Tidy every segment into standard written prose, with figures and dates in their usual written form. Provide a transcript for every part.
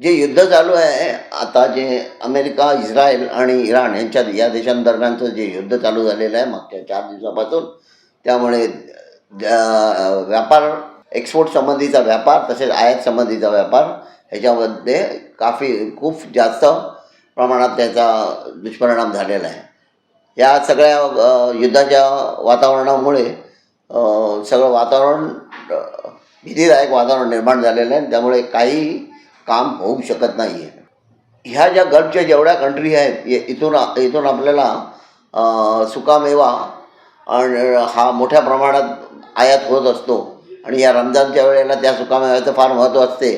जे युद्ध चालू आहे आता, जे अमेरिका, इस्रायल आणि इराण या देशांदरम्यानचं जे युद्ध चालू झालेलं आहे मागच्या 4 दिवसापासून, त्यामुळे व्यापार, एक्सपोर्ट संबंधीचा व्यापार तसेच आयात संबंधीचा व्यापार ह्याच्यामध्ये खूप जास्त प्रमाणात त्याचा दुष्परिणाम झालेला आहे. या सगळ्या युद्धाच्या वातावरणामुळे सगळं वातावरण भीतीदायक वातावरण निर्माण झालेलं आहे. त्यामुळे काही काम होऊ शकत नाही आहे. ह्या ज्या गल्फच्या जेवढ्या कंट्री आहेत इथून आपल्याला सुकामेवा हा मोठ्या प्रमाणात आयात होत असतो आणि या रमजानच्या वेळेला त्या सुकामेव्याचं फार महत्त्व असते.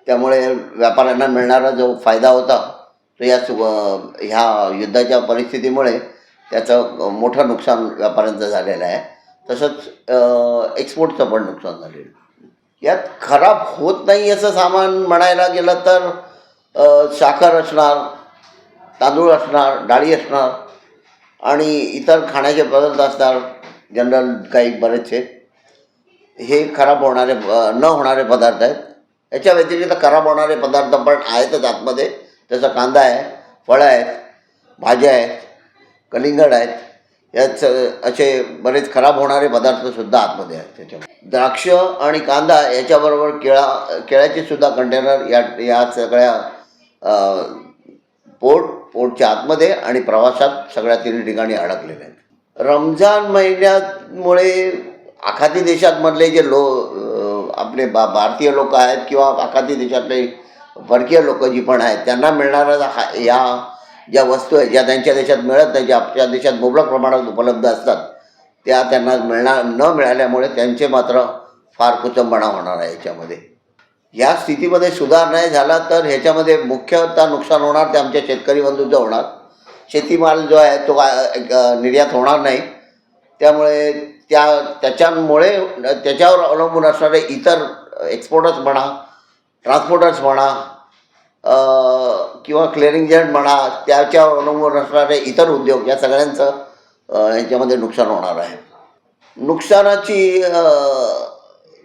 त्यामुळे व्यापाऱ्यांना मिळणारा जो फायदा होता तो ह्या युद्धाच्या परिस्थितीमुळे त्याचं मोठं नुकसान व्यापाऱ्यांचं झालेलं आहे. तसंच एक्सपोर्टचं पण नुकसान झालेलं आहे. यात खराब होत नाही असं सामान म्हणायला गेलं तर साखर असणार, तांदूळ असणार, डाळी असणार आणि इतर खाण्याचे पदार्थ असणार. जनरल काही बरेचसे हे खराब होणारे न होणारे पदार्थ आहेत. याच्या व्यतिरिक्त खराब होणारे पदार्थ पण आहेतच आतमध्ये. जसं कांदा आहे, फळं आहेत, भाज्या आहेत, कलिंगड आहेत. यात असे बरेच खराब होणारे पदार्थसुद्धा आतमध्ये आहेत. त्याच्यामध्ये द्राक्ष आणि कांदा याच्याबरोबर केळ्याचे सुद्धा कंटेनर या सगळ्या पोर्टच्या आतमध्ये आणि प्रवासात सगळ्या 3 ठिकाणी अडकलेले आहेत. रमजान महिन्यामुळे आखाती देशांमधले जे आपले भारतीय लोक आहेत किंवा आखाती देशातले परकीय लोक जी पण आहेत त्यांना मिळणारा या ज्या वस्तू आहेत ज्या त्यांच्या देशात मिळत नाही, ज्या आपल्या देशात मुबलक प्रमाणात उपलब्ध असतात, त्या त्यांना न मिळाल्यामुळे त्यांचे मात्र फार कुचंबणा होणार आहे. याच्यामध्ये या स्थितीमध्ये सुधार नाही झाला तर ह्याच्यामध्ये मुख्यतः नुकसान होणार ते आमच्या शेतकरी बंधूंचं होणार. शेतीमाल जो आहे तो निर्यात होणार नाही. त्यामुळे त्याच्यावर अवलंबून असणारे इतर एक्सपोर्टर्स म्हणा, ट्रान्सपोर्टर्स म्हणा किंवा क्लिअरिंग एजंट म्हणा, त्याच्यावर अवलंबून असणारे इतर उद्योग या सगळ्यांचं ह्याच्यामध्ये नुकसान होणार आहे. नुकसानाची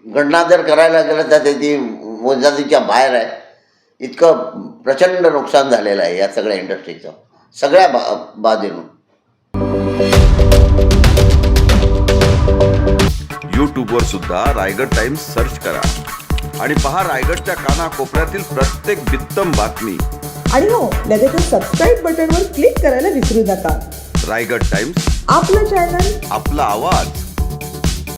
गणना जर करायला गेलं तर त्याची मोजदातीच्या बाहेर आहे. इतकं प्रचंड नुकसान झालेलं आहे या सगळ्या इंडस्ट्रीचं सगळ्या बाजूनं. यूट्यूबवर सुद्धा रायगड टाइम्स सर्च करा आणि पहा रायगडच्या कानाकोपऱ्यातील प्रत्येक बित्तम बातमी. आणि हो, लगेचच सबस्क्राईब बटनवर क्लिक करायला विसरू नका. रायगड टाइम्स, आपलं चॅनल, आपला आवाज.